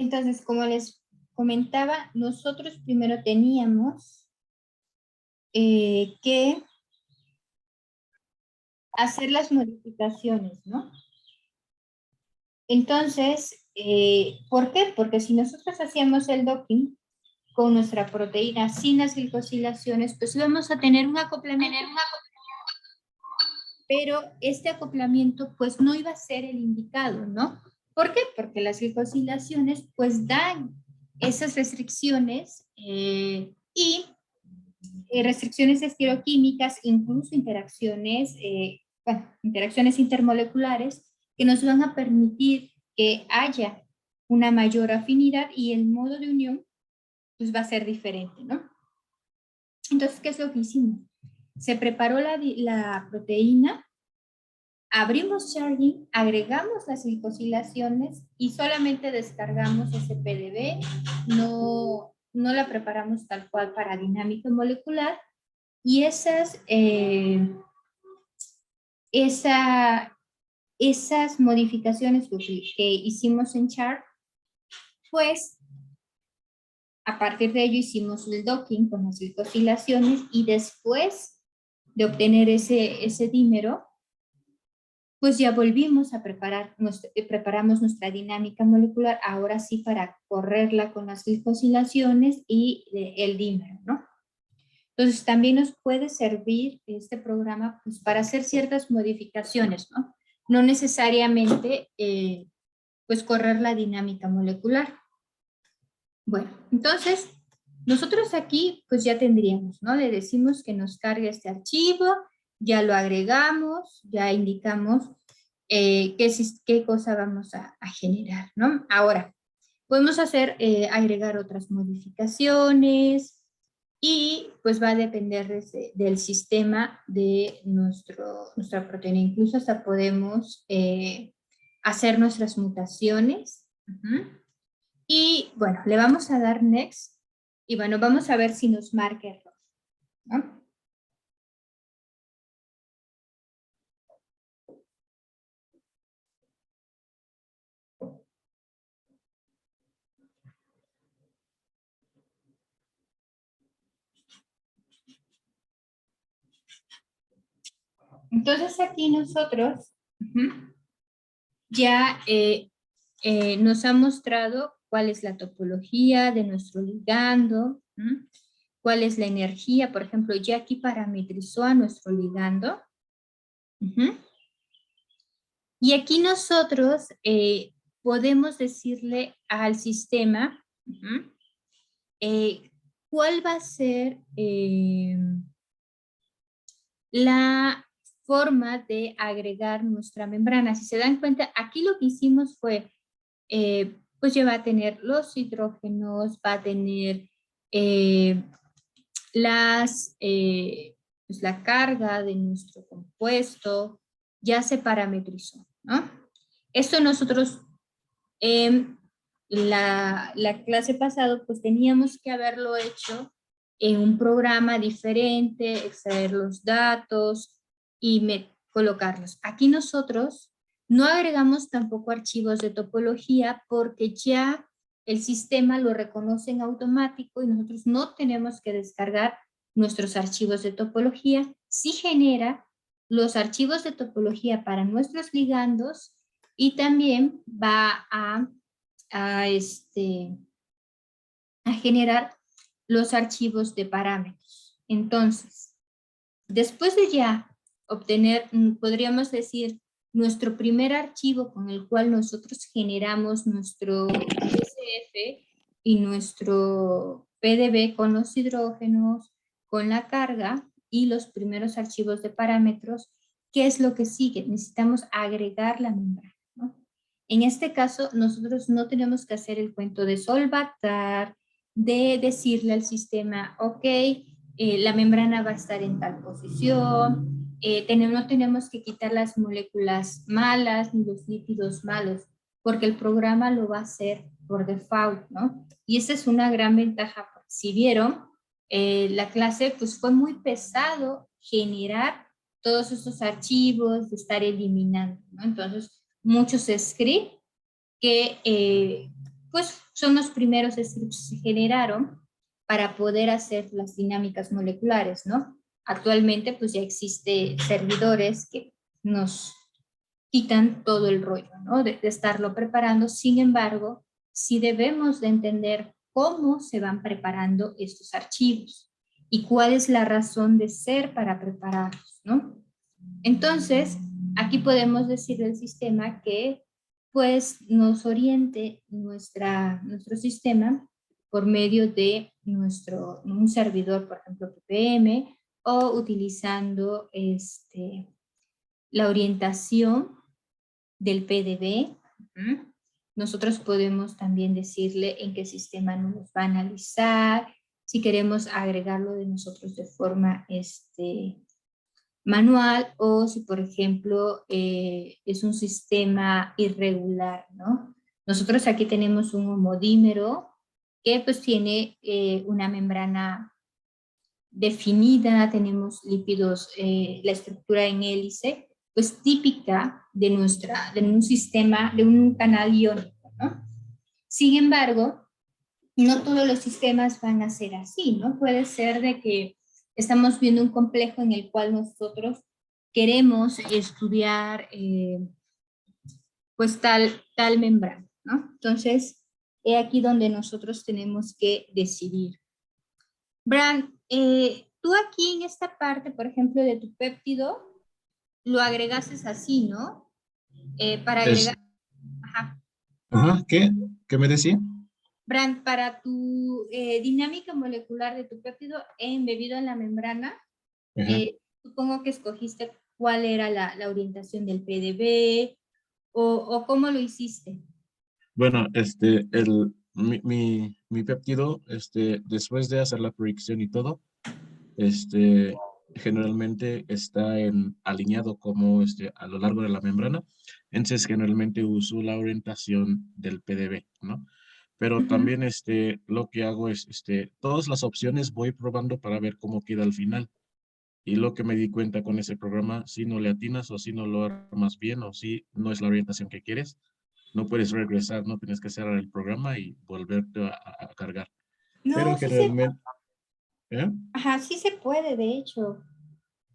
Entonces, como les comentaba, nosotros primero teníamos que hacer las modificaciones, ¿no? Entonces, ¿por qué? Porque si nosotros hacíamos el docking con nuestra proteína sin las glicosilaciones, pues íbamos a tener un acoplamiento. Pero este acoplamiento pues no iba a ser el indicado, ¿no? ¿Por qué? Porque las glicosilaciones pues dan esas restricciones y restricciones estereoquímicas, incluso interacciones, interacciones intermoleculares que nos van a permitir que haya una mayor afinidad y el modo de unión pues va a ser diferente, ¿no? Entonces, ¿qué es lo que hicimos? Se preparó la proteína, abrimos charging, agregamos las glicosilaciones y solamente descargamos ese PDB, no la preparamos tal cual para dinámica molecular y esas modificaciones que hicimos en chart, pues a partir de ello hicimos el docking con las glicosilaciones y después de obtener ese dímero, pues ya volvimos a preparamos nuestra dinámica molecular, ahora sí para correrla con las glicosilaciones y el dímero, ¿no? Entonces también nos puede servir este programa pues, para hacer ciertas modificaciones, ¿no? No necesariamente pues correr la dinámica molecular. Bueno, entonces nosotros aquí pues ya tendríamos, ¿no? Le decimos que nos cargue este archivo, ya lo agregamos, ya indicamos qué cosa vamos a generar, ¿no? Ahora, podemos agregar otras modificaciones y pues va a depender del sistema de nuestra proteína. Incluso hasta podemos hacer nuestras mutaciones. Y bueno, le vamos a dar next y bueno, vamos a ver si nos marca error, ¿no? Entonces aquí nosotros ya nos ha mostrado cuál es la topología de nuestro ligando, cuál es la energía, por ejemplo, ya aquí parametrizó a nuestro ligando. Y aquí nosotros podemos decirle al sistema cuál va a ser la forma de agregar nuestra membrana. Si se dan cuenta, aquí lo que hicimos fue, pues ya va a tener los hidrógenos, va a tener pues la carga de nuestro compuesto, ya se parametrizó, ¿no? Esto nosotros en la clase pasada, pues teníamos que haberlo hecho en un programa diferente, extraer los datos y colocarlos. Aquí nosotros no agregamos tampoco archivos de topología porque ya el sistema lo reconoce en automático y nosotros no tenemos que descargar nuestros archivos de topología. Sí genera los archivos de topología para nuestros ligandos y también va a generar los archivos de parámetros. Entonces, después de ya obtener, podríamos decir, nuestro primer archivo con el cual nosotros generamos nuestro SF y nuestro PDB con los hidrógenos, con la carga y los primeros archivos de parámetros, ¿qué es lo que sigue? Necesitamos agregar la membrana, ¿no? En este caso, nosotros no tenemos que hacer el cuento de solvatar, de decirle al sistema, ok, la membrana va a estar en tal posición, no tenemos que quitar las moléculas malas ni los lípidos malos, porque el programa lo va a hacer por default, ¿no? Y esa es una gran ventaja. Si vieron, la clase pues fue muy pesado generar todos estos archivos, de estar eliminando, ¿no? Entonces, muchos scripts que pues son los primeros scripts que se generaron para poder hacer las dinámicas moleculares, ¿no? Actualmente pues ya existe servidores que nos quitan todo el rollo, ¿no? De estarlo preparando. Sin embargo, sí debemos de entender cómo se van preparando estos archivos y cuál es la razón de ser para prepararlos, ¿no? Entonces, aquí podemos decirle al sistema que pues nos oriente nuestro sistema por medio de un servidor, por ejemplo, PPM, o utilizando la orientación del PDB. Nosotros podemos también decirle en qué sistema nos va a analizar, si queremos agregarlo de nosotros de forma manual, o si por ejemplo es un sistema irregular, ¿no? Nosotros aquí tenemos un homodímero que pues tiene una membrana definida, tenemos lípidos, la estructura en hélice, pues típica de un sistema, de un canal iónico, ¿no? Sin embargo, no todos los sistemas van a ser así, ¿no? Puede ser de que estamos viendo un complejo en el cual nosotros queremos estudiar pues tal membrana, ¿no? Entonces, es aquí donde nosotros tenemos que decidir. Bran, tú aquí en esta parte, por ejemplo, de tu péptido, lo agregases así, ¿no? Para Es, agregar, ajá. ajá, ¿qué? ¿Qué me decía? Bran, para tu dinámica molecular de tu péptido embebido en la membrana, Ajá. supongo que escogiste cuál era la orientación del PDB o cómo lo hiciste. Bueno, mi péptido, después de hacer la proyección y todo, generalmente está alineado como a lo largo de la membrana. Entonces, generalmente uso la orientación del PDB, ¿no? Pero Ujú. también lo que hago es, todas las opciones voy probando para ver cómo queda al final. Y lo que me di cuenta con ese programa, si no le atinas o si no lo armas bien o si no es la orientación que quieres, no puedes regresar, no tienes que cerrar el programa y volverte a cargar. Pero No, generalmente, ¿eh? ajá, sí se puede, de hecho.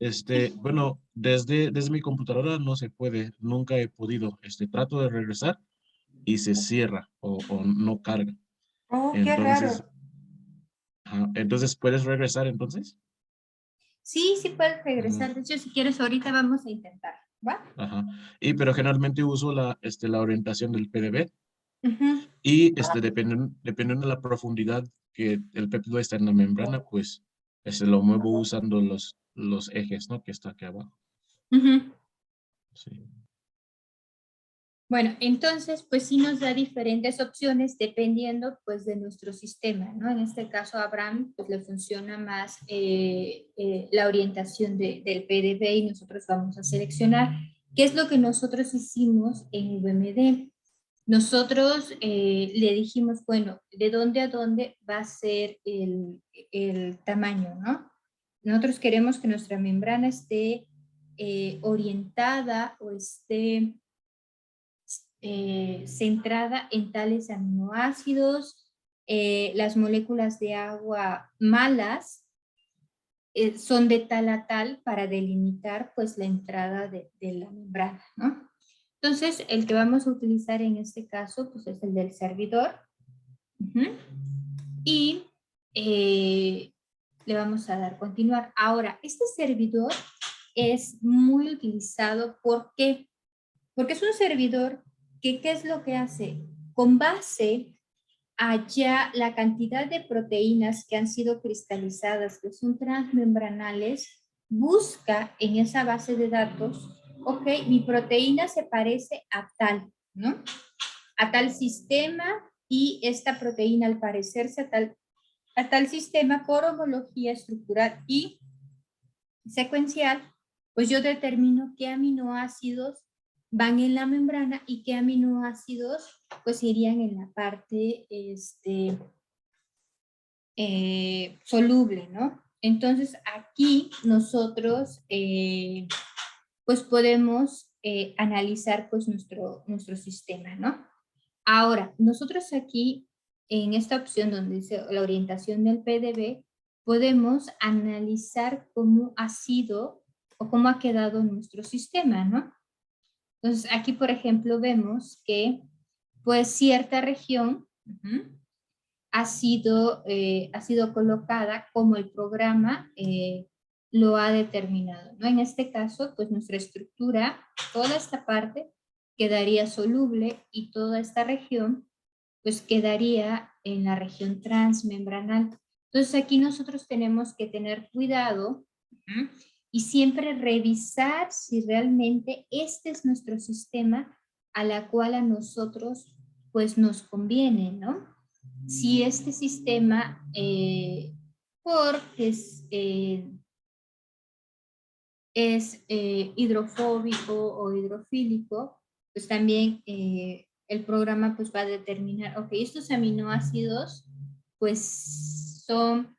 Sí. Bueno, desde mi computadora no se puede, nunca he podido. Trato de regresar y se cierra o no carga. Oh, qué Entonces, raro. ajá, entonces, ¿puedes regresar entonces? Sí, sí puedes Ajá, regresar. De hecho, si quieres, ahorita vamos a intentar, ¿va? ajá. Pero generalmente uso la orientación del PDB Ujú. y dependiendo de la profundidad que el péptido está en la membrana, pues lo muevo usando los ejes, ¿no? Que está aquí abajo. Ujú. Sí. Bueno, entonces, pues sí nos da diferentes opciones dependiendo pues de nuestro sistema, ¿no? En este caso, a Abraham pues le funciona más la orientación del PDB y nosotros vamos a seleccionar qué es lo que nosotros hicimos en VMD. Nosotros le dijimos, bueno, ¿de dónde a dónde va a ser el tamaño, no? Nosotros queremos que nuestra membrana esté orientada o esté centrada en tales aminoácidos, las moléculas de agua malas son de tal a tal para delimitar pues la entrada de la membrana, ¿no? Entonces, el que vamos a utilizar en este caso pues es el del servidor. Uh-huh. Y le vamos a dar continuar. Ahora, este servidor es muy utilizado. ¿Por qué? Porque es un servidor que, ¿qué es lo que hace? Con base a ya la cantidad de proteínas que han sido cristalizadas, que son transmembranales, busca en esa base de datos, ok, mi proteína se parece a tal, ¿no? A tal sistema y esta proteína al parecerse a tal sistema por homología estructural y secuencial, pues yo determino qué aminoácidos van en la membrana y qué aminoácidos pues irían en la parte soluble, ¿no? Entonces aquí nosotros pues podemos analizar pues nuestro sistema, ¿no? Ahora, nosotros aquí en esta opción donde dice la orientación del PDB, podemos analizar cómo ha sido o cómo ha quedado nuestro sistema, ¿no? Entonces, aquí, por ejemplo, vemos que, pues, cierta región ha sido colocada como el programa lo ha determinado, ¿no? En este caso, pues, nuestra estructura, toda esta parte quedaría soluble y toda esta región, pues, quedaría en la región transmembranal. Entonces, aquí nosotros tenemos que tener cuidado y siempre revisar si realmente este es nuestro sistema a la cual a nosotros pues nos conviene, ¿no? Si este sistema, porque es hidrofóbico o hidrofílico, pues también el programa pues va a determinar, ok, estos aminoácidos pues son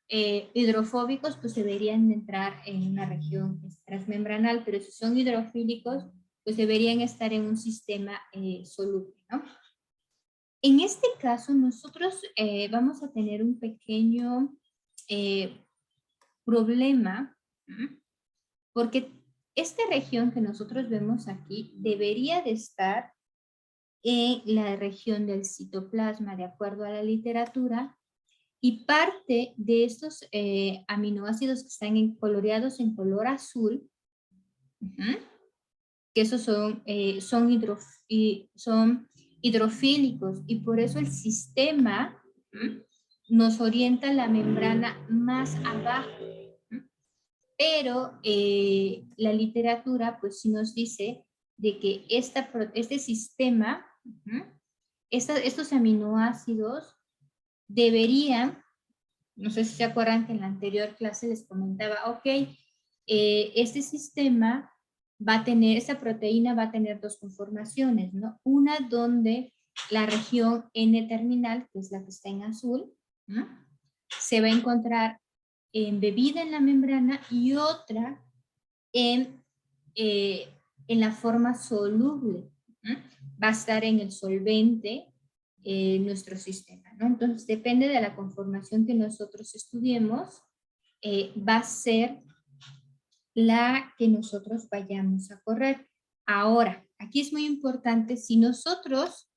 hidrofóbicos, pues deberían entrar en una región transmembranal, pero si son hidrofílicos, pues deberían estar en un sistema soluble, ¿no? En este caso, nosotros vamos a tener un pequeño problema, porque esta región que nosotros vemos aquí debería de estar en la región del citoplasma, de acuerdo a la literatura, y parte de estos aminoácidos que están coloreados en color azul, que esos son hidrofílicos, y por eso el sistema nos orienta la membrana más abajo. Pero la literatura pues sí nos dice de que este sistema, estos aminoácidos deberían, no sé si se acuerdan que en la anterior clase les comentaba, ok, este sistema va a tener, esta proteína va a tener dos conformaciones, ¿no? Una donde la región N-terminal, que es la que está en azul, ¿no? Se va a encontrar embebida en la membrana, y otra en la forma soluble, ¿no? Va a estar en el solvente nuestro sistema, ¿no? Entonces, depende de la conformación que nosotros estudiemos, va a ser la que nosotros vayamos a correr. Ahora, aquí es muy importante, si nosotros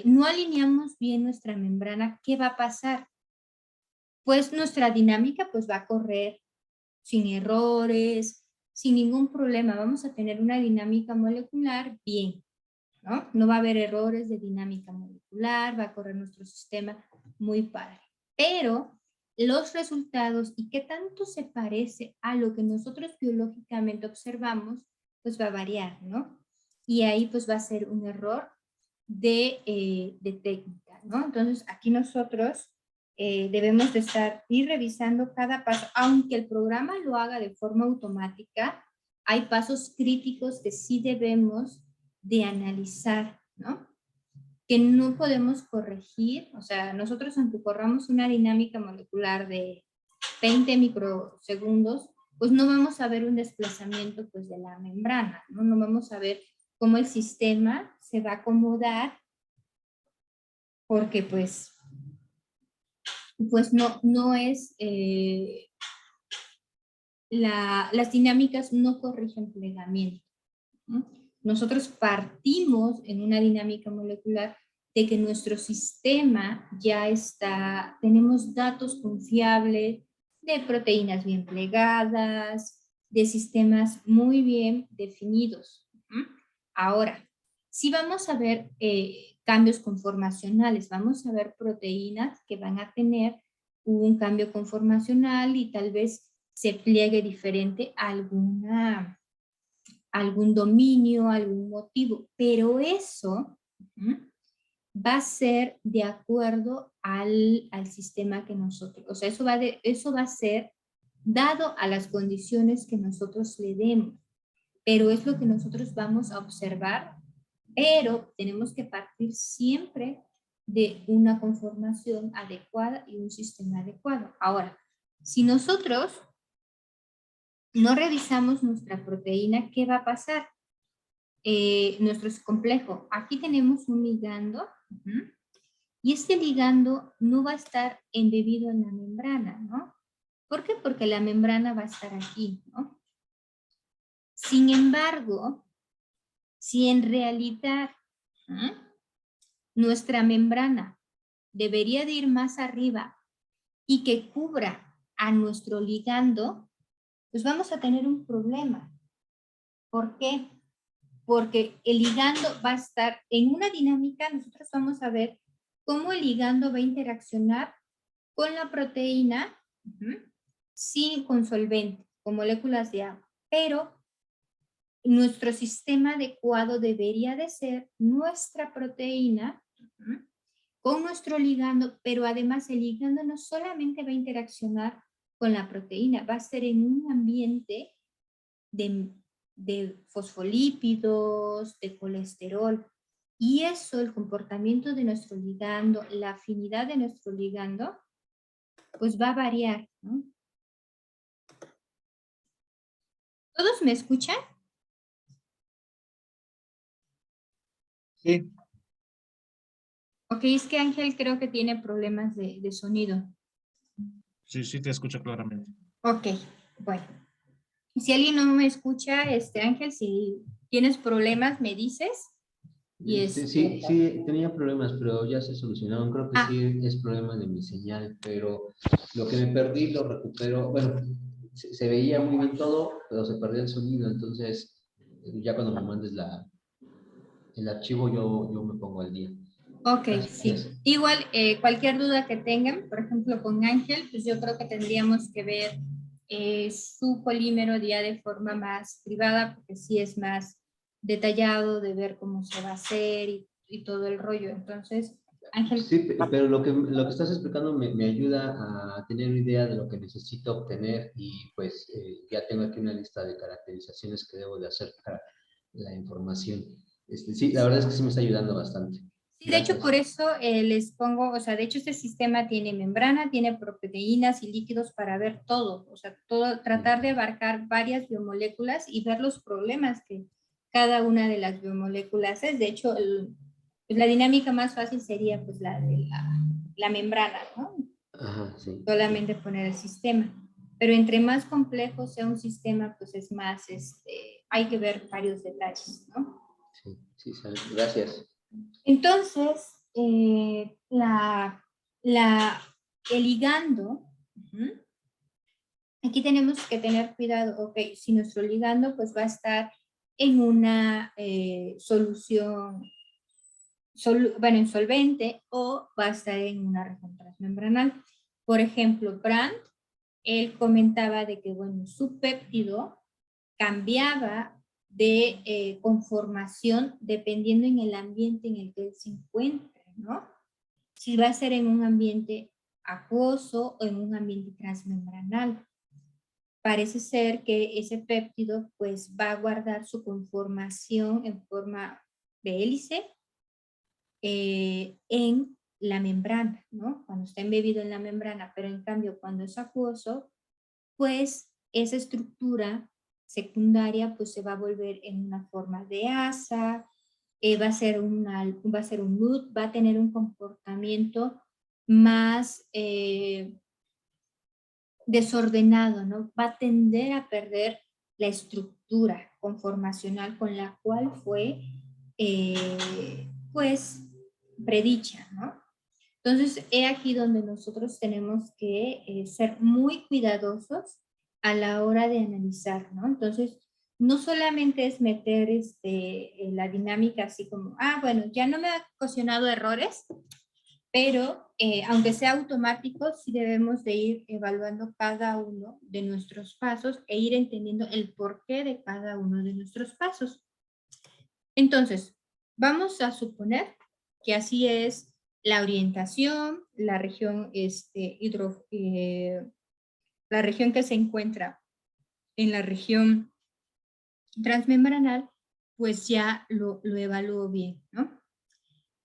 no alineamos bien nuestra membrana, ¿qué va a pasar? Pues nuestra dinámica pues va a correr sin errores, sin ningún problema. Vamos a tener una dinámica molecular bien, ¿no? No va a haber errores de dinámica molecular, va a correr nuestro sistema muy padre. Pero los resultados y qué tanto se parece a lo que nosotros biológicamente observamos, pues va a variar, ¿no? Y ahí pues va a ser un error de técnica, ¿no? Entonces aquí nosotros debemos de ir revisando cada paso, aunque el programa lo haga de forma automática, hay pasos críticos que sí debemos de analizar, ¿no? Que no podemos corregir, o sea, nosotros aunque corramos una dinámica molecular de 20 microsegundos, pues no vamos a ver un desplazamiento pues de la membrana, ¿no? No vamos a ver cómo el sistema se va a acomodar, porque pues no es, las dinámicas no corrigen plegamiento, ¿no? Nosotros partimos en una dinámica molecular de que nuestro sistema ya está, tenemos datos confiables de proteínas bien plegadas, de sistemas muy bien definidos. Ahora, si vamos a ver cambios conformacionales, vamos a ver proteínas que van a tener un cambio conformacional y tal vez se pliegue diferente a algún dominio, algún motivo, pero eso va a ser de acuerdo al sistema que nosotros, o sea, eso va a ser dado a las condiciones que nosotros le demos, pero es lo que nosotros vamos a observar, pero tenemos que partir siempre de una conformación adecuada y un sistema adecuado. Ahora, si nosotros no revisamos nuestra proteína, ¿qué va a pasar? Nuestro complejo. Aquí tenemos un ligando Y este ligando no va a estar embebido en la membrana, ¿no? ¿Por qué? Porque la membrana va a estar aquí, ¿no? Sin embargo, si en realidad nuestra membrana debería de ir más arriba y que cubra a nuestro ligando, pues vamos a tener un problema. ¿Por qué? Porque el ligando va a estar en una dinámica, nosotros vamos a ver cómo el ligando va a interaccionar con la proteína sin con solvente, con moléculas de agua. Pero nuestro sistema adecuado debería de ser nuestra proteína con nuestro ligando, pero además el ligando no solamente va a interaccionar con la proteína, va a ser en un ambiente de fosfolípidos, de colesterol. Y eso, el comportamiento de nuestro ligando, la afinidad de nuestro ligando, pues va a variar, ¿no? ¿Todos me escuchan? Sí, Ok, es que Ángel creo que tiene problemas de sonido. sí, sí te escucho claramente. Ok, bueno. Si alguien no me escucha, Ángel, si tienes problemas, me dices. Y Sí, tenía problemas, pero ya se solucionaron. Creo que sí es problema de mi señal, pero lo que me perdí lo recupero. Bueno, se veía muy bien todo, pero se perdió el sonido. Entonces, ya cuando me mandes el archivo, yo me pongo al día. Ok, Gracias. sí. Igual, cualquier duda que tengan, por ejemplo, con Ángel, pues yo creo que tendríamos que ver su polímero ya de forma más privada, porque sí es más detallado de ver cómo se va a hacer y todo el rollo. Entonces, Ángel. Sí, pero lo que estás explicando me ayuda a tener una idea de lo que necesito obtener y pues ya tengo aquí una lista de caracterizaciones que debo de hacer para la información. Sí, la verdad es que sí me está ayudando bastante. Sí, de hecho, por eso les pongo, o sea, de hecho este sistema tiene membrana, tiene proteínas y líquidos para ver todo, o sea, todo, tratar de abarcar varias biomoléculas y ver los problemas que cada una de las biomoléculas es. De hecho, pues, la dinámica más fácil sería pues la de la membrana, ¿no? Ajá, sí. Solamente poner el sistema. Pero entre más complejo sea un sistema, pues es más, hay que ver varios detalles, ¿no? Sí, gracias. Entonces, el ligando, aquí tenemos que tener cuidado, ok, si nuestro ligando pues va a estar en una solución, bueno, en solvente o va a estar en una región transmembranal. Por ejemplo, Brandt, él comentaba de que, bueno, su péptido cambiaba de conformación dependiendo en el ambiente en el que él se encuentre, ¿no? Si va a ser en un ambiente acuoso o en un ambiente transmembranal. Parece ser que ese péptido pues va a guardar su conformación en forma de hélice en la membrana, ¿no? Cuando está embebido en la membrana, pero en cambio cuando es acuoso, pues esa estructura secundaria pues se va a volver en una forma de asa, va a ser un NUT, va a tener un comportamiento más desordenado, ¿no? Va a tender a perder la estructura conformacional con la cual fue, pues, predicha, ¿no? Entonces, he aquí donde nosotros tenemos que ser muy cuidadosos a la hora de analizar, ¿no? Entonces, no solamente es meter en la dinámica así como, bueno, ya no me ha ocasionado errores, pero aunque sea automático, sí debemos de ir evaluando cada uno de nuestros pasos e ir entendiendo el porqué de cada uno de nuestros pasos. Entonces, vamos a suponer que así es la orientación, la región, la región que se encuentra en la región transmembranal, pues ya lo evalúo bien, ¿no?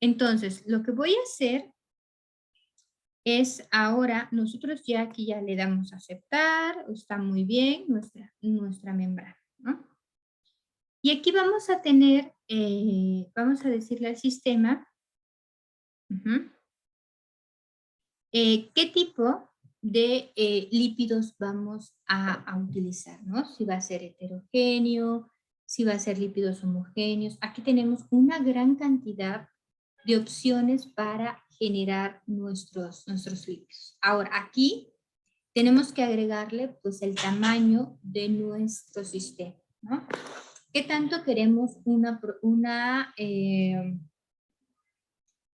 Entonces, lo que voy a hacer es ahora, nosotros ya aquí ya le damos a aceptar, está muy bien nuestra membrana, ¿no? Y aquí vamos a tener, vamos a decirle al sistema, ¿Qué tipo de lípidos vamos a utilizar, ¿no? Si va a ser heterogéneo, si va a ser lípidos homogéneos. Aquí tenemos una gran cantidad de opciones para generar nuestros lípidos. Ahora, aquí tenemos que agregarle pues el tamaño de nuestro sistema, ¿no? ¿Qué tanto queremos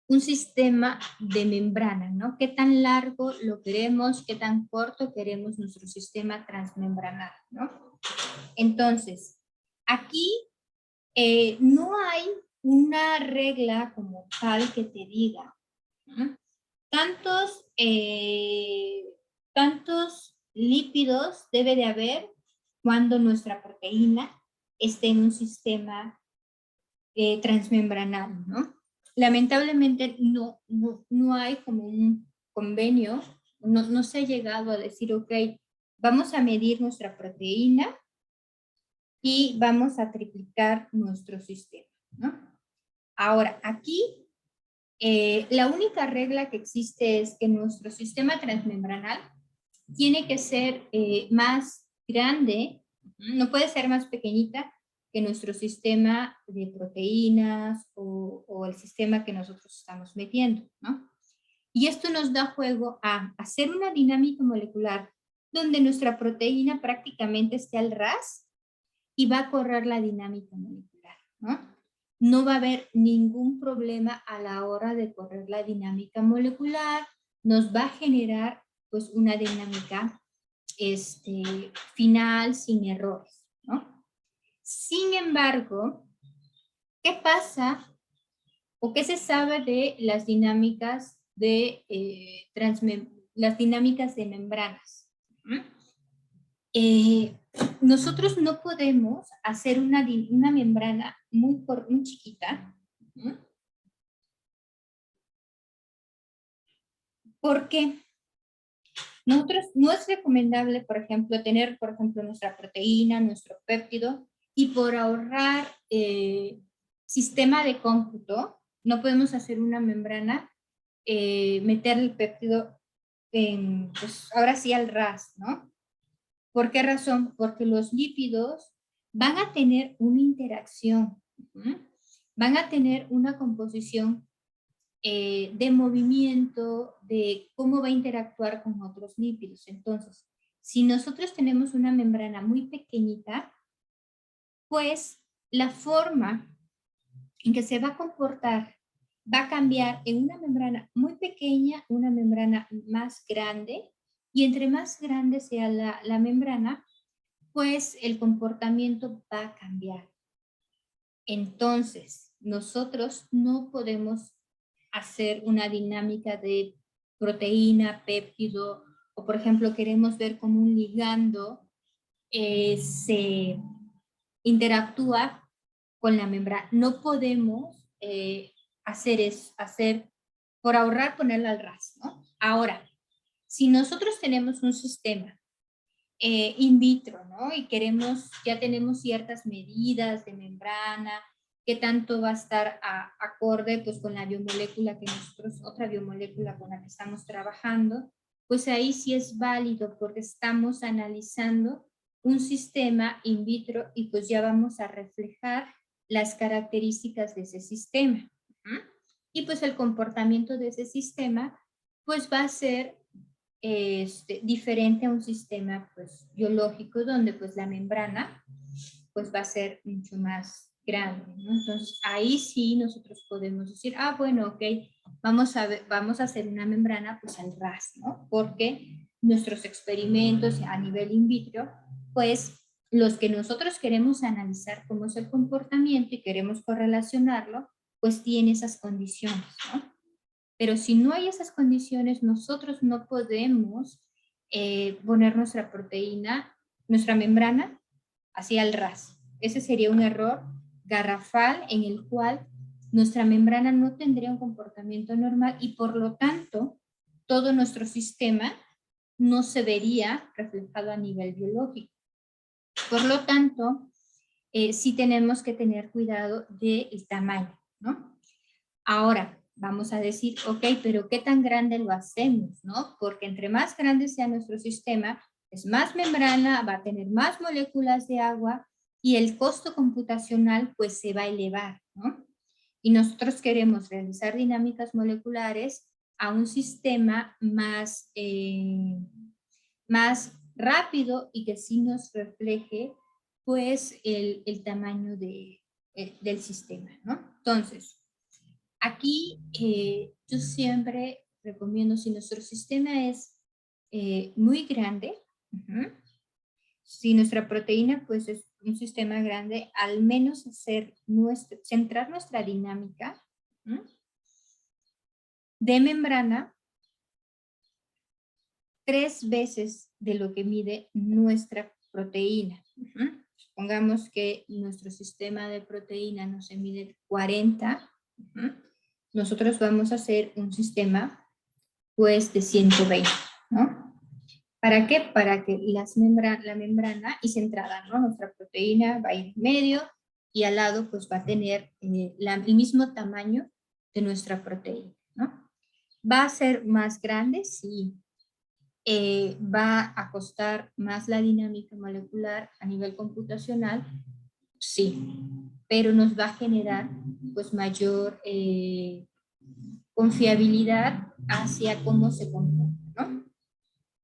un sistema de membrana, ¿no? ¿Qué tan largo lo queremos? ¿Qué tan corto queremos nuestro sistema transmembranal, ¿no? Entonces, aquí no hay una regla como tal que te diga, ¿no? Tantos lípidos debe de haber cuando nuestra proteína esté en un sistema transmembranal, ¿no? Lamentablemente no hay como un convenio, no se ha llegado a decir, ok, vamos a medir nuestra proteína y vamos a triplicar nuestro sistema, ¿no? Ahora, aquí la única regla que existe es que nuestro sistema transmembranal tiene que ser más grande, no puede ser más pequeñita que nuestro sistema de proteínas o el sistema que nosotros estamos metiendo, ¿no? Y esto nos da juego a hacer una dinámica molecular donde nuestra proteína prácticamente esté al ras y va a correr la dinámica molecular, ¿no? No va a haber ningún problema a la hora de correr la dinámica molecular, nos va a generar pues una dinámica final sin errores, ¿no? Sin embargo, ¿qué pasa o qué se sabe de las dinámicas de membranas? Nosotros no podemos hacer una membrana muy chiquita. ¿Por qué? Nosotros no es recomendable, por ejemplo, tener, nuestra proteína, nuestro péptido, y por ahorrar sistema de cómputo, no podemos hacer una membrana, meter el péptido pues ahora sí al ras, ¿no? ¿Por qué razón? Porque los lípidos van a tener una interacción, van a tener una composición de movimiento, de cómo va a interactuar con otros lípidos. Entonces, si nosotros tenemos una membrana muy pequeñita, pues la forma en que se va a comportar va a cambiar en una membrana muy pequeña, una membrana más grande, y entre más grande sea la membrana, pues el comportamiento va a cambiar. Entonces, nosotros no podemos hacer una dinámica de proteína, péptido, o por ejemplo queremos ver cómo un ligando se interactúa con la membrana. No podemos hacer, por ahorrar, ponerla al ras, ¿no? Ahora, si nosotros tenemos un sistema in vitro, ¿no? Y ya tenemos ciertas medidas de membrana, qué tanto va a estar acorde pues con la biomolécula otra biomolécula con la que estamos trabajando, pues ahí sí es válido porque estamos analizando un sistema in vitro y pues ya vamos a reflejar las características de ese sistema. Y pues el comportamiento de ese sistema pues va a ser diferente a un sistema pues biológico donde pues la membrana pues va a ser mucho más grande, ¿no? Entonces ahí sí nosotros podemos decir, bueno, ok, vamos a hacer una membrana pues al ras, ¿no? Porque nuestros experimentos a nivel in vitro, pues los que nosotros queremos analizar cómo es el comportamiento y queremos correlacionarlo, pues tiene esas condiciones, ¿no? Pero si no hay esas condiciones, nosotros no podemos poner nuestra proteína, nuestra membrana, así al ras. Ese sería un error garrafal en el cual nuestra membrana no tendría un comportamiento normal y por lo tanto todo nuestro sistema no se vería reflejado a nivel biológico. Por lo tanto, sí tenemos que tener cuidado del tamaño, ¿no? Ahora, vamos a decir, ok, pero ¿qué tan grande lo hacemos, no? Porque entre más grande sea nuestro sistema, es más membrana, va a tener más moléculas de agua y el costo computacional pues se va a elevar, ¿no? Y nosotros queremos realizar dinámicas moleculares a un sistema más, más rápido y que sí nos refleje pues el tamaño del sistema, ¿no? Entonces, aquí yo siempre recomiendo, si nuestro sistema es muy grande, si nuestra proteína pues es un sistema grande, al menos centrar nuestra dinámica de membrana 3 veces de lo que mide nuestra proteína. Supongamos que nuestro sistema de proteína no se mide 40. Nosotros vamos a hacer un sistema pues de 120, ¿no? ¿Para qué? Para que la membrana y centrada, ¿no? Nuestra proteína va a ir en medio y al lado pues va a tener el mismo tamaño de nuestra proteína, ¿no? ¿Va a ser más grande? Sí. ¿Va a costar más la dinámica molecular a nivel computacional? Sí, pero nos va a generar pues mayor confiabilidad hacia cómo se comporta, ¿no?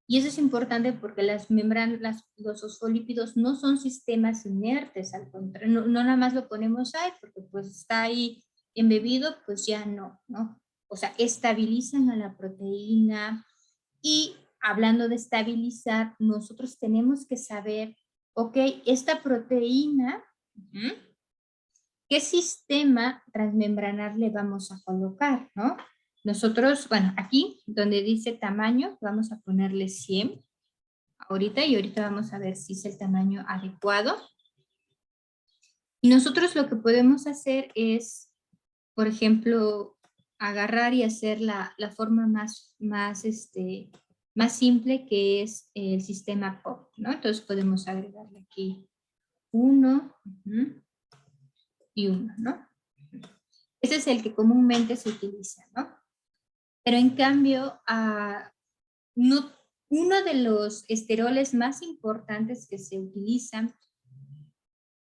Y eso es importante porque las membranas, los fosfolípidos no son sistemas inertes, al contrario, no nada más lo ponemos ahí porque pues está ahí embebido, pues ya no, ¿no? O sea, estabilizan a la proteína y hablando de estabilizar, nosotros tenemos que saber, ok, esta proteína, ¿qué sistema transmembranar le vamos a colocar, no? Nosotros, bueno, aquí donde dice tamaño, vamos a ponerle 100 ahorita y ahorita vamos a ver si es el tamaño adecuado. Y nosotros lo que podemos hacer es, por ejemplo, agarrar y hacer la forma más simple, que es el sistema POP, ¿no? Entonces podemos agregarle aquí 1 y 1, ¿no? Ese es el que comúnmente se utiliza, ¿no? Pero en cambio, uno de los esteroles más importantes que se utilizan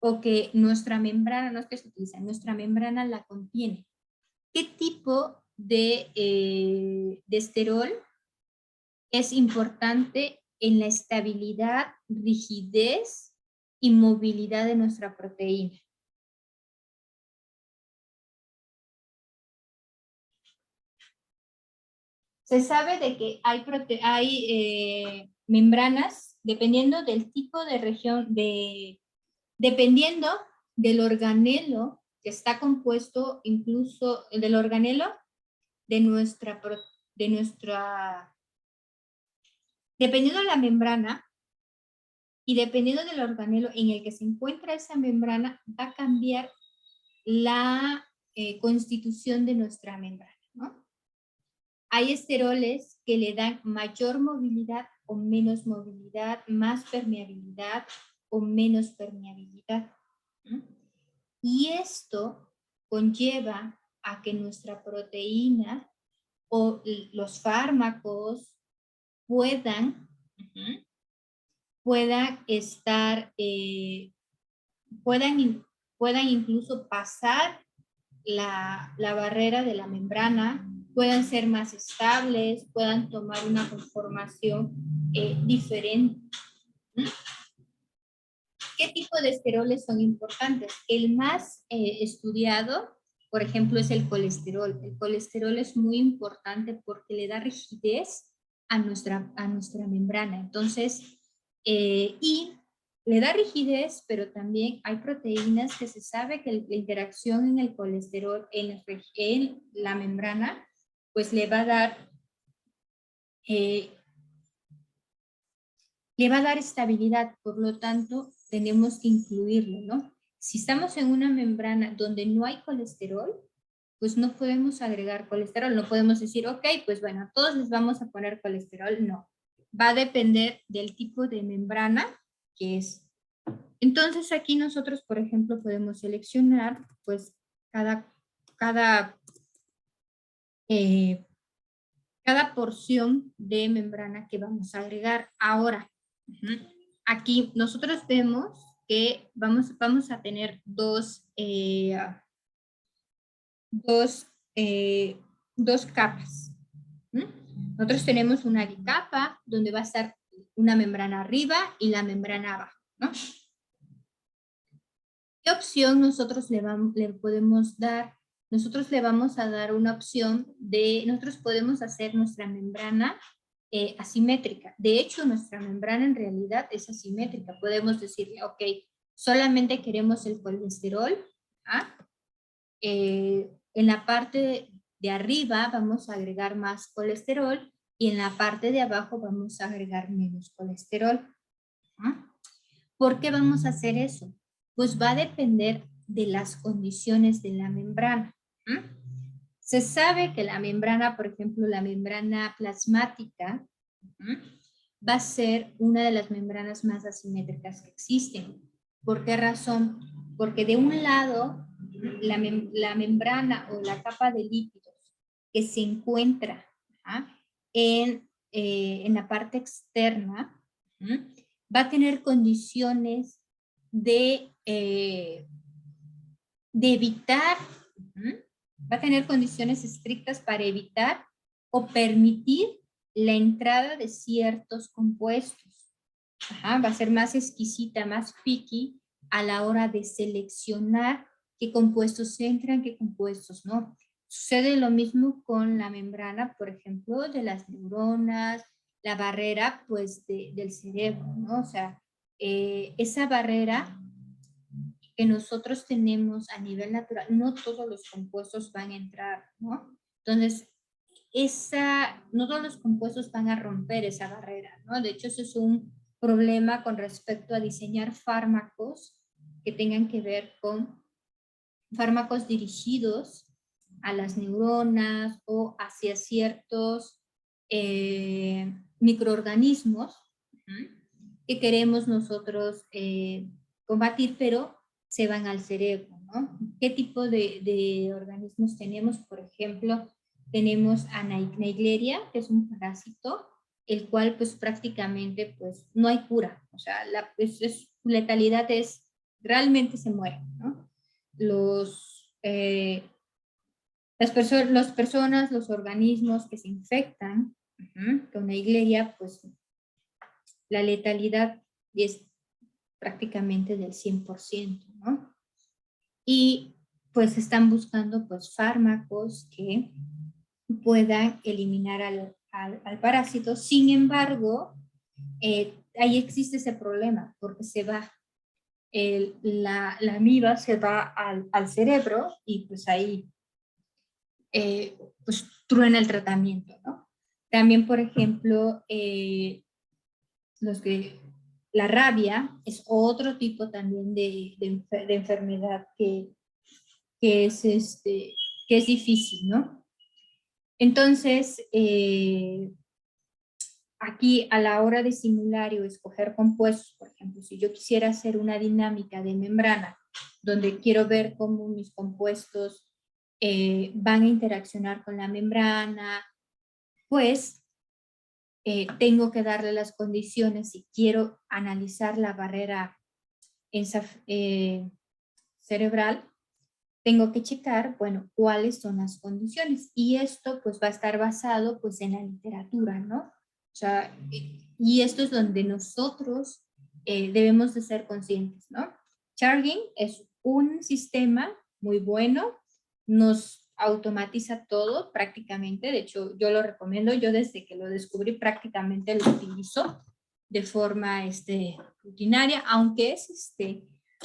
o que nuestra membrana, no es que se utiliza, nuestra membrana la contiene. ¿Qué tipo de esterol es importante en la estabilidad, rigidez y movilidad de nuestra proteína? Se sabe de que hay membranas, dependiendo del tipo de región, dependiendo del organelo que está compuesto, incluso del organelo dependiendo de la membrana y dependiendo del organelo en el que se encuentra esa membrana, va a cambiar la constitución de nuestra membrana, ¿no? Hay esteroles que le dan mayor movilidad o menos movilidad, más permeabilidad o menos permeabilidad, ¿no? Y esto conlleva a que nuestra proteína o los fármacos puedan estar, puedan incluso pasar la barrera de la membrana, puedan ser más estables, puedan tomar una conformación diferente. ¿Qué tipo de esteroles son importantes? El más estudiado, por ejemplo, es el colesterol. El colesterol es muy importante porque le da rigidez a nuestra membrana. Entonces, y le da rigidez, pero también hay proteínas que se sabe que la interacción en el colesterol, en la membrana, pues le va a dar estabilidad, por lo tanto, tenemos que incluirlo, ¿no? Si estamos en una membrana donde no hay colesterol, pues no podemos agregar colesterol, no podemos decir, ok, pues bueno, a todos les vamos a poner colesterol, no. Va a depender del tipo de membrana que es. Entonces aquí nosotros, por ejemplo, podemos seleccionar, pues, cada cada porción de membrana que vamos a agregar. Ahora, aquí nosotros vemos que vamos a tener dos capas. Nosotros tenemos una bicapa donde va a estar una membrana arriba y la membrana abajo, ¿no? ¿Qué opción nosotros le podemos dar? Nosotros le vamos a dar una opción de, nosotros podemos hacer nuestra membrana asimétrica. De hecho, nuestra membrana en realidad es asimétrica. Podemos decirle, ok, solamente queremos el colesterol. En la parte de arriba vamos a agregar más colesterol y en la parte de abajo vamos a agregar menos colesterol. ¿Por qué vamos a hacer eso? Pues va a depender de las condiciones de la membrana. Se sabe que la membrana, por ejemplo, la membrana plasmática, va a ser una de las membranas más asimétricas que existen. ¿Por qué razón? Porque de un lado, la membrana o la capa de lípidos que se encuentra en la parte externa, va a tener condiciones de evitar, va a tener condiciones estrictas para evitar o permitir la entrada de ciertos compuestos. Va a ser más exquisita, más picky a la hora de seleccionar qué compuestos entran, qué compuestos no. Sucede lo mismo con la membrana, por ejemplo, de las neuronas, la barrera, pues, del cerebro, ¿no? O sea, esa barrera que nosotros tenemos a nivel natural, no todos los compuestos van a entrar, ¿no? Entonces, no todos los compuestos van a romper esa barrera, ¿no? De hecho, eso es un problema con respecto a diseñar fármacos que tengan que ver con fármacos dirigidos a las neuronas o hacia ciertos microorganismos que queremos nosotros combatir, pero se van al cerebro, ¿no? ¿Qué tipo de organismos tenemos? Por ejemplo, tenemos a Naegleria, que es un parásito, el cual pues prácticamente pues no hay cura, o sea, su letalidad es, realmente se muere, ¿no? Las personas, los organismos que se infectan con Naegleria, pues la letalidad es prácticamente del 100%, ¿no? Y pues están buscando pues fármacos que puedan eliminar al parásito. Sin embargo, ahí existe ese problema porque se va, la amiba se va al cerebro y pues ahí pues truena el tratamiento, ¿no? También, por ejemplo, la rabia es otro tipo también de enfermedad que es difícil, ¿no? Entonces, aquí a la hora de simular o escoger compuestos, por ejemplo, si yo quisiera hacer una dinámica de membrana, donde quiero ver cómo mis compuestos van a interaccionar con la membrana, pues tengo que darle las condiciones si quiero analizar la barrera cerebral, tengo que checar, bueno, cuáles son las condiciones. Y esto pues va a estar basado pues en la literatura, ¿no? O sea, y esto es donde nosotros debemos de ser conscientes, ¿no? Charging es un sistema muy bueno, nos automatiza todo prácticamente, de hecho yo lo recomiendo, yo desde que lo descubrí prácticamente lo utilizo de forma rutinaria, aunque es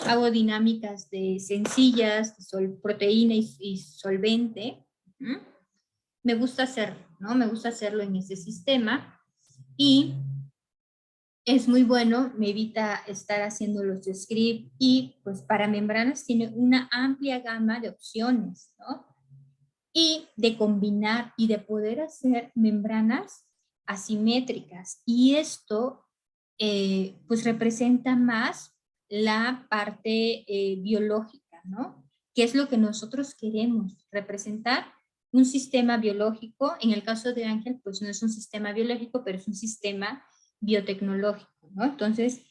hago dinámicas sencillas, proteína y solvente. Me gusta hacerlo, ¿no? Me gusta hacerlo en ese sistema y es muy bueno, me evita estar haciendo los de script y pues para membranas tiene una amplia gama de opciones, ¿no? Y de combinar y de poder hacer membranas asimétricas. Y esto pues representa más la parte biológica, ¿no? ¿Qué es lo que nosotros queremos? Representar un sistema biológico. En el caso de Ángel, pues no es un sistema biológico, pero es un sistema biotecnológico, ¿no? Entonces,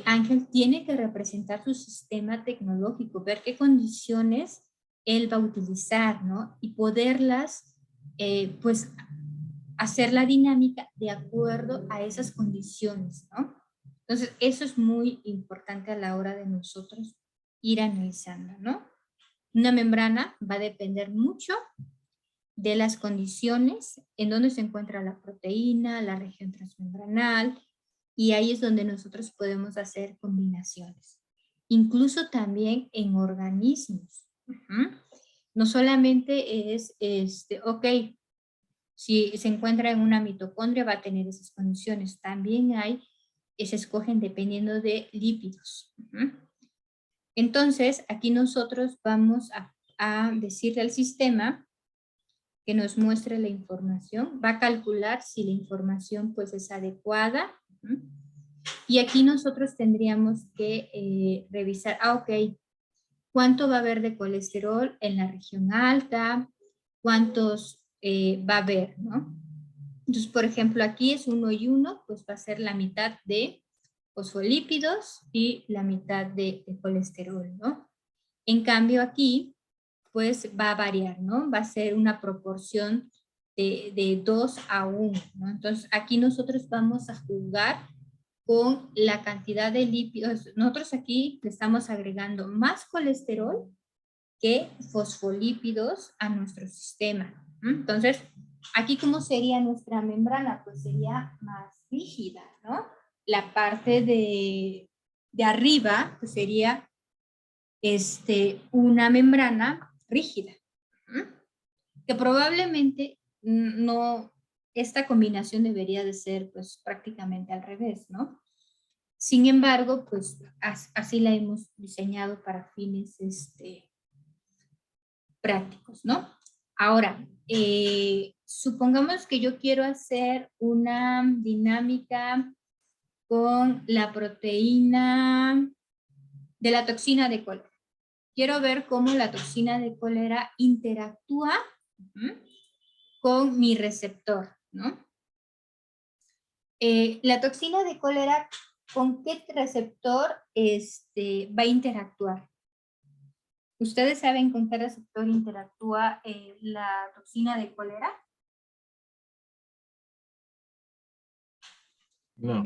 Ángel tiene que representar su sistema tecnológico, ver qué condiciones él va a utilizar, ¿no? Y poderlas, pues, hacer la dinámica de acuerdo a esas condiciones, ¿no? Entonces, eso es muy importante a la hora de nosotros ir analizando, ¿no? Una membrana va a depender mucho de las condiciones en donde se encuentra la proteína, la región transmembranal, y ahí es donde nosotros podemos hacer combinaciones. Incluso también en organismos. No solamente es, ok, si se encuentra en una mitocondria va a tener esas condiciones. También hay, se escogen dependiendo de lípidos. Entonces, aquí nosotros vamos a decirle al sistema que nos muestre la información. Va a calcular si la información pues es adecuada. Y aquí nosotros tendríamos que revisar, ok, ¿cuánto va a haber de colesterol en la región alta? ¿Cuántos va a haber, no? Entonces, por ejemplo, aquí es 1 y 1, pues va a ser la mitad de fosfolípidos y la mitad de colesterol, ¿no? En cambio aquí, pues va a variar, ¿no? Va a ser una proporción de 2 a 1, ¿no? Entonces, aquí nosotros vamos a jugar con la cantidad de lípidos. Nosotros aquí le estamos agregando más colesterol que fosfolípidos a nuestro sistema. Entonces, aquí ¿cómo sería nuestra membrana? Pues sería más rígida, ¿no? La parte de arriba pues sería una membrana rígida, que probablemente no, esta combinación debería de ser pues prácticamente al revés, ¿no? Sin embargo, pues así la hemos diseñado para fines prácticos, ¿no? Ahora, supongamos que yo quiero hacer una dinámica con la proteína de la toxina de cólera. Quiero ver cómo la toxina de cólera interactúa con mi receptor, ¿no? La toxina de cólera, ¿con qué receptor va a interactuar? ¿Ustedes saben con qué receptor interactúa la toxina de cólera? No.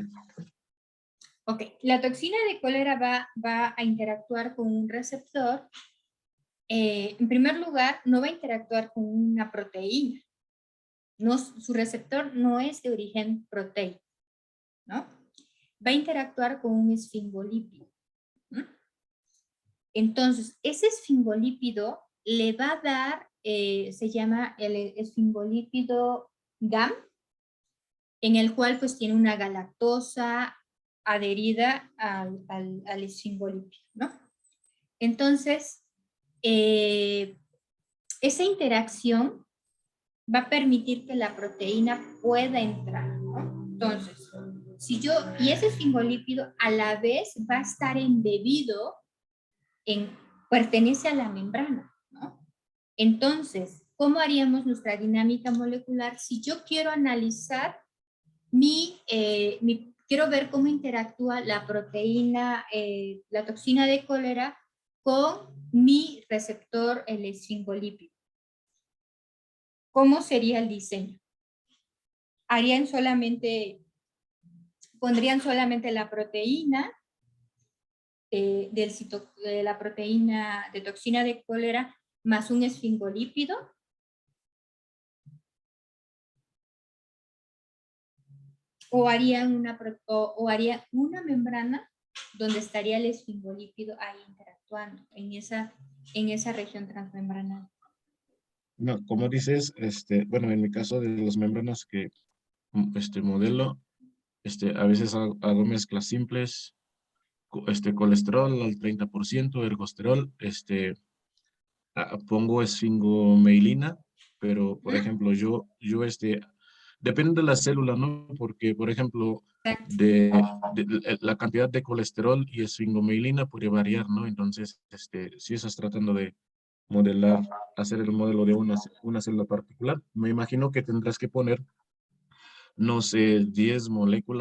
Ok, la toxina de cólera va a interactuar con un receptor. En primer lugar, no va a interactuar con una proteína. No, su receptor no es de origen proteico, ¿no? Va a interactuar con un esfingolípido. Entonces, ese esfingolípido le va a dar, se llama el esfingolípido GAM, en el cual pues tiene una galactosa adherida al esfingolípido, ¿no? Entonces, esa interacción va a permitir que la proteína pueda entrar, ¿no? Entonces, y ese esfingolípido a la vez va a estar embebido pertenece a la membrana, ¿no? Entonces, ¿cómo haríamos nuestra dinámica molecular si yo quiero analizar quiero ver cómo interactúa la proteína, la toxina de cólera con mi receptor, el esfingolípido? ¿Cómo sería el diseño? Pondrían solamente la proteína de la proteína de toxina de cólera más un esfingolípido. O harían una membrana donde estaría el esfingolípido ahí interactuando en esa región transmembranal. No, como dices, bueno, en mi caso de las membranas que modelo, a veces hago mezclas simples, colesterol al 30%, ergosterol, pongo esfingomeilina, pero por ejemplo, yo depende de la célula, ¿no? Porque, por ejemplo, la cantidad de colesterol y esfingomeilina puede variar, ¿no? Entonces, si estás tratando de modelar, hacer el modelo de una célula particular. Me imagino que tendrás que poner, no sé, 10 moléculas